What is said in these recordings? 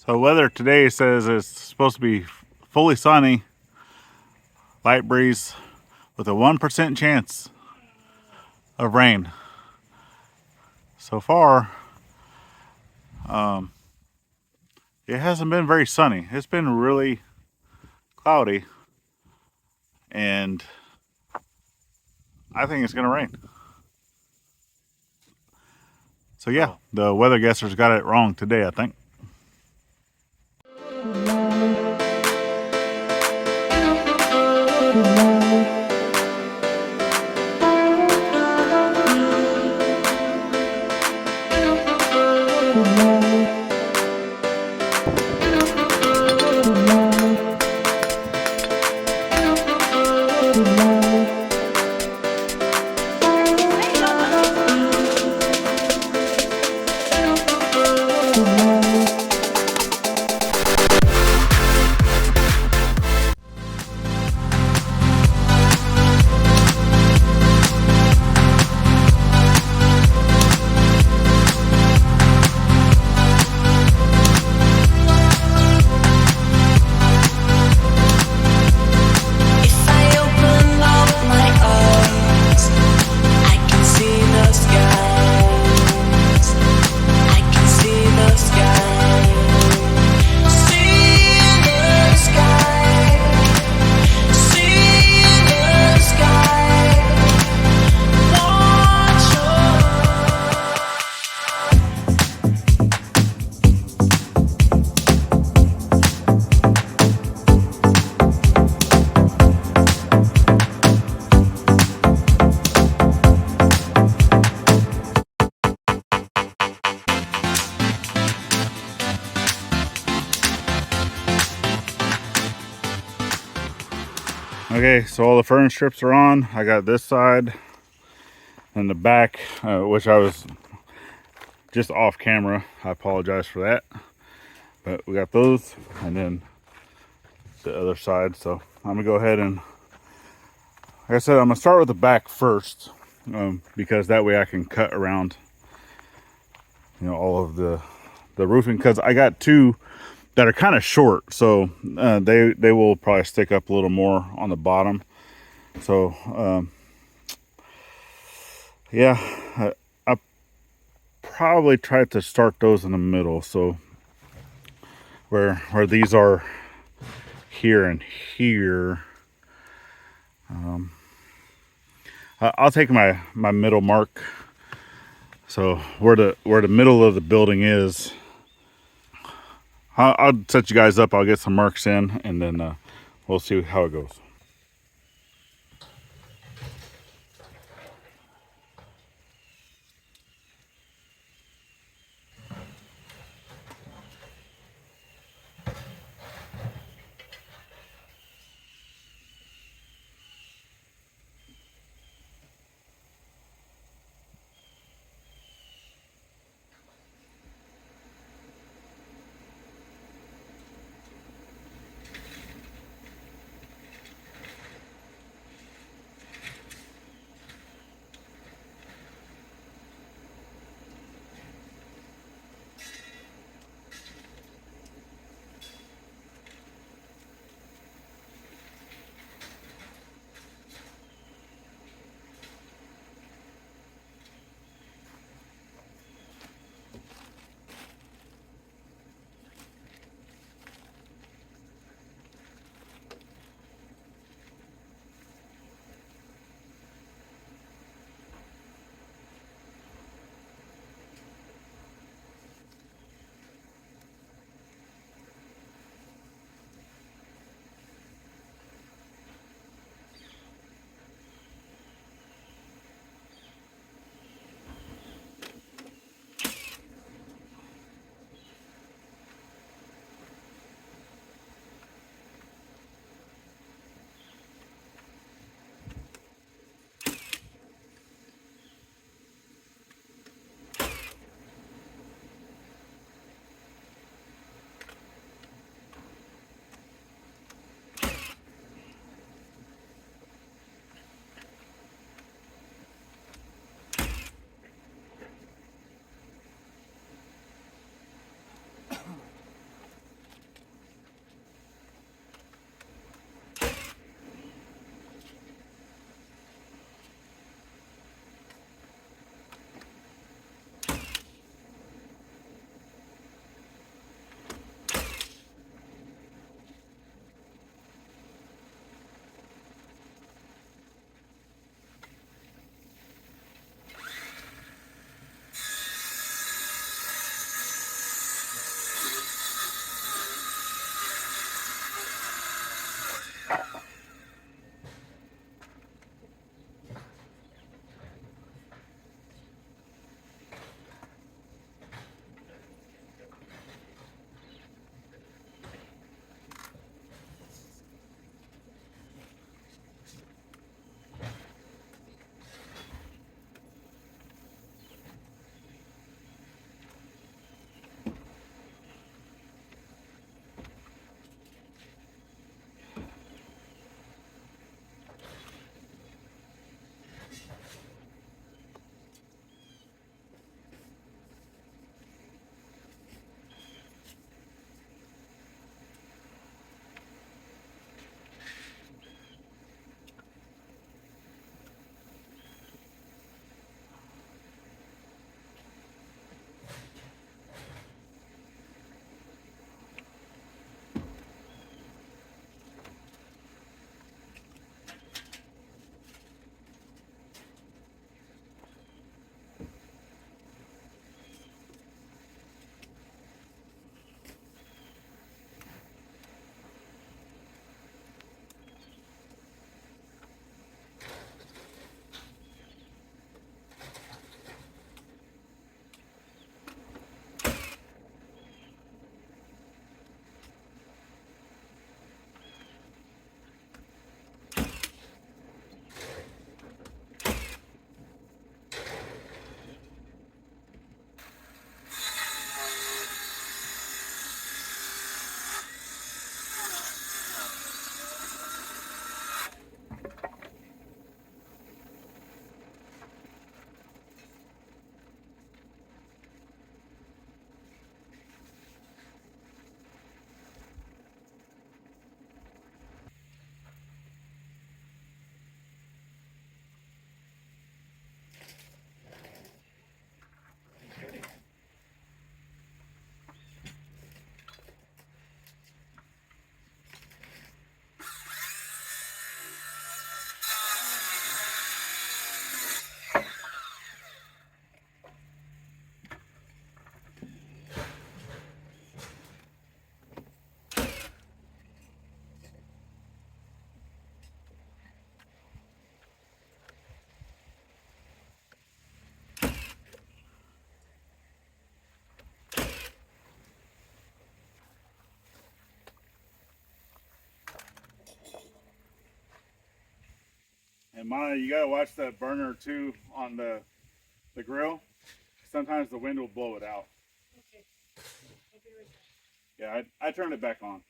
So weather today says it's supposed to be fully sunny, light breeze, with a 1% chance of rain. So far, it hasn't been very sunny. It's been really cloudy, and I think it's gonna rain. So yeah, the weather guessers got it wrong today, I think. Okay, so all the fern strips are on. I got this side and the back, which I was just off camera. I apologize for that. But we got those, and then the other side. So I'm gonna go ahead and, like I said, I'm gonna start with the back first, because that way I can cut around, all of the roofing, because I got two that are kind of short, so they will probably stick up a little more on the bottom. So yeah, I probably tried to start those in the middle, so where these are here and here. I'll take my middle mark, so where the middle of the building is. I'll set you guys up. I'll get some marks in, and then we'll see how it goes. And Maya, you gotta watch that burner too on the grill. Sometimes the wind will blow it out. Okay. I'll be right back. Yeah, I turned it back on.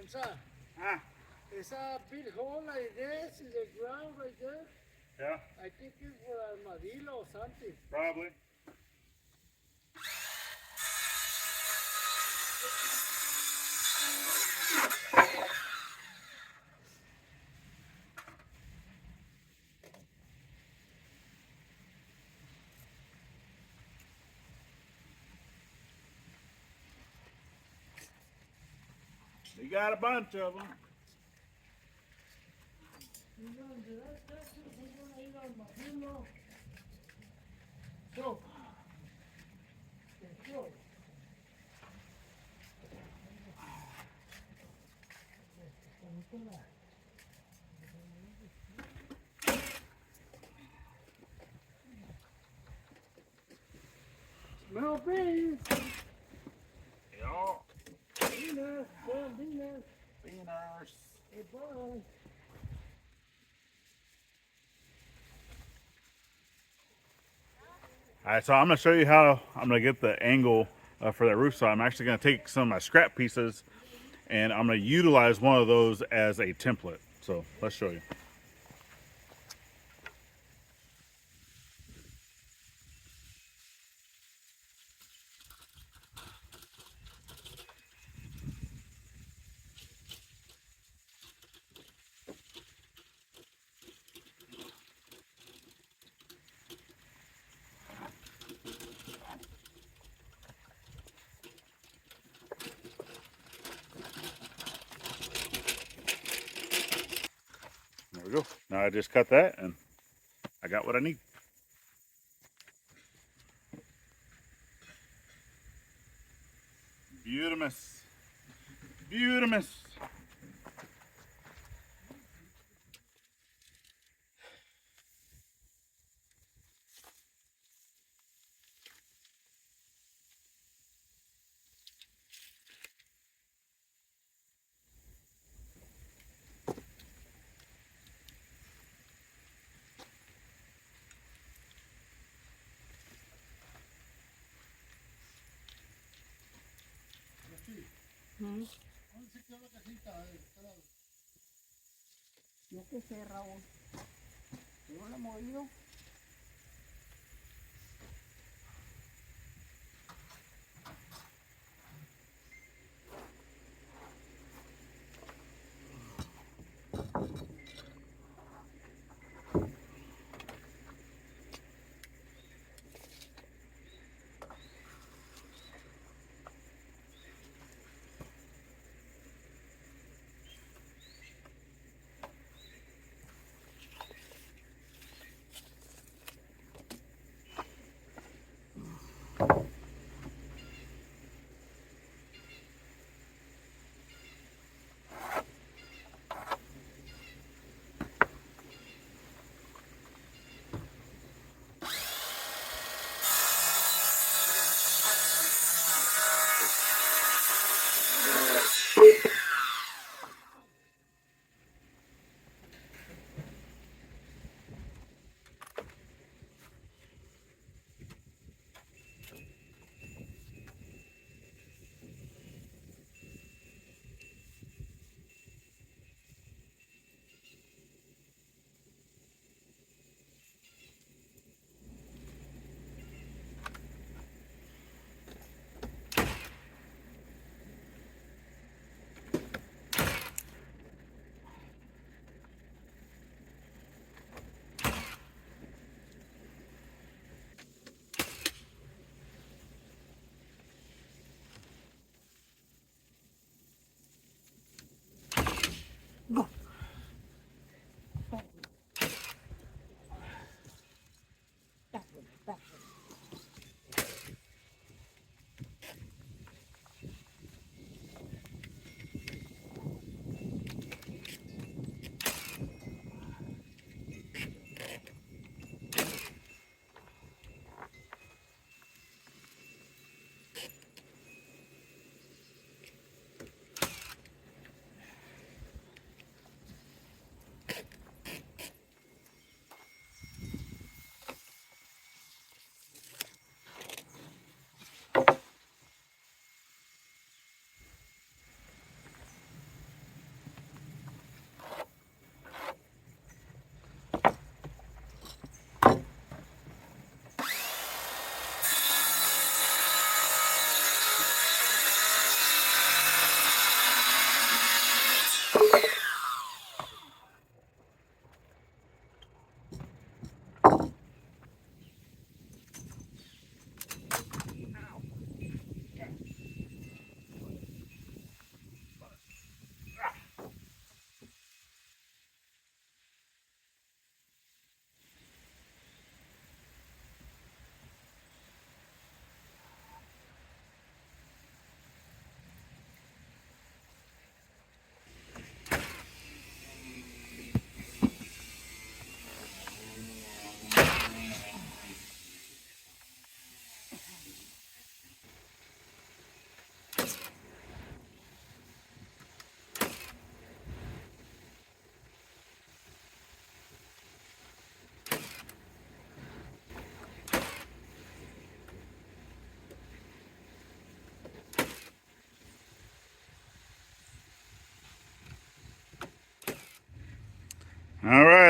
Ansa, there's a big hole like this in the ground right there. Yeah, I think it's for armadillo or something. probably. You got a bunch of them. So, smell beans. Yeah. Beaners, damn beaners. Beaners. Hey, boy. All right, so I'm gonna show you how I'm gonna get the angle for that roof. So I'm actually gonna take some of my scrap pieces and I'm gonna utilize one of those as a template. So let's show you. There we go. Now I just cut that and I got what I need. Beautimous. Beautimous. Yo qué sé, Raúl. Yo no lo he movido.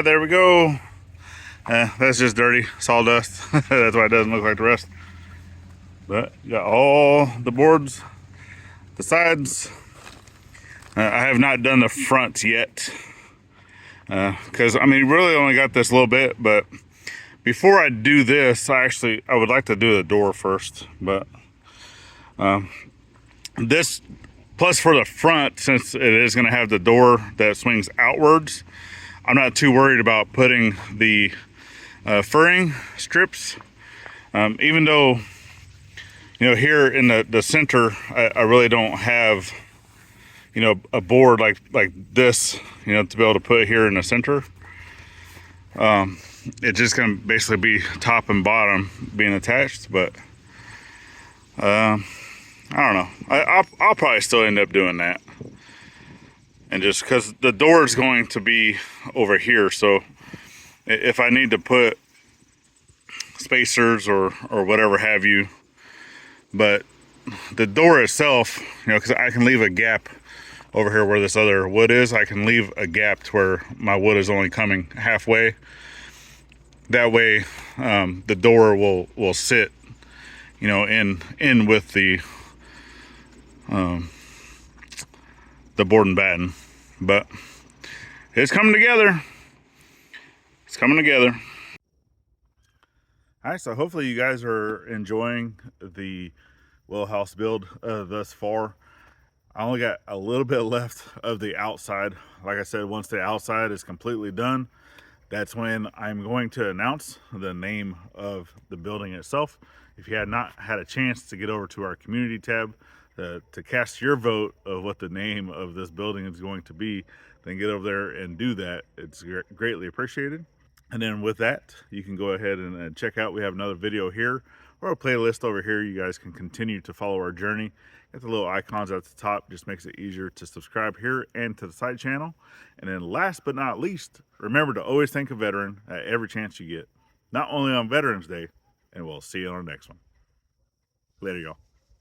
Yeah, there we go. That's just dirty sawdust. That's why it doesn't look like the rest. But you got all the boards, the sides. I have not done the front yet. Because, I mean, really only got this little bit. But before I do this, I would like to do the door first. But this, plus for the front, since it is going to have the door that swings outwards, I'm not too worried about putting the furring strips. Even though, you know, here in the center, I really don't have, you know, a board like this, you know, to be able to put here in the center. It's just gonna basically be top and bottom being attached, but I don't know. I'll probably still end up doing that. And just because the door is going to be over here, so if I need to put spacers or whatever have you, but the door itself, you know, because I can leave a gap over here where this other wood is, I can leave a gap to where my wood is only coming halfway. That way, the door will sit, you know, in with the board and batten. But it's coming together. It's coming together. All right, so hopefully you guys are enjoying the well house build thus far. I only got a little bit left of the outside. Like I said, once the outside is completely done, that's when I'm going to announce the name of the building itself. If you had not had a chance to get over to our community tab to cast your vote of what the name of this building is going to be, then get over there and do that. It's greatly appreciated. And then with that, you can go ahead and check out, we have another video here or a playlist over here. You guys can continue to follow our journey. Got the little icons at the top, just makes it easier to subscribe here and to the side channel. And then last but not least, remember to always thank a veteran at every chance you get, not only on Veterans Day, and we'll see you on the next one. Later, y'all.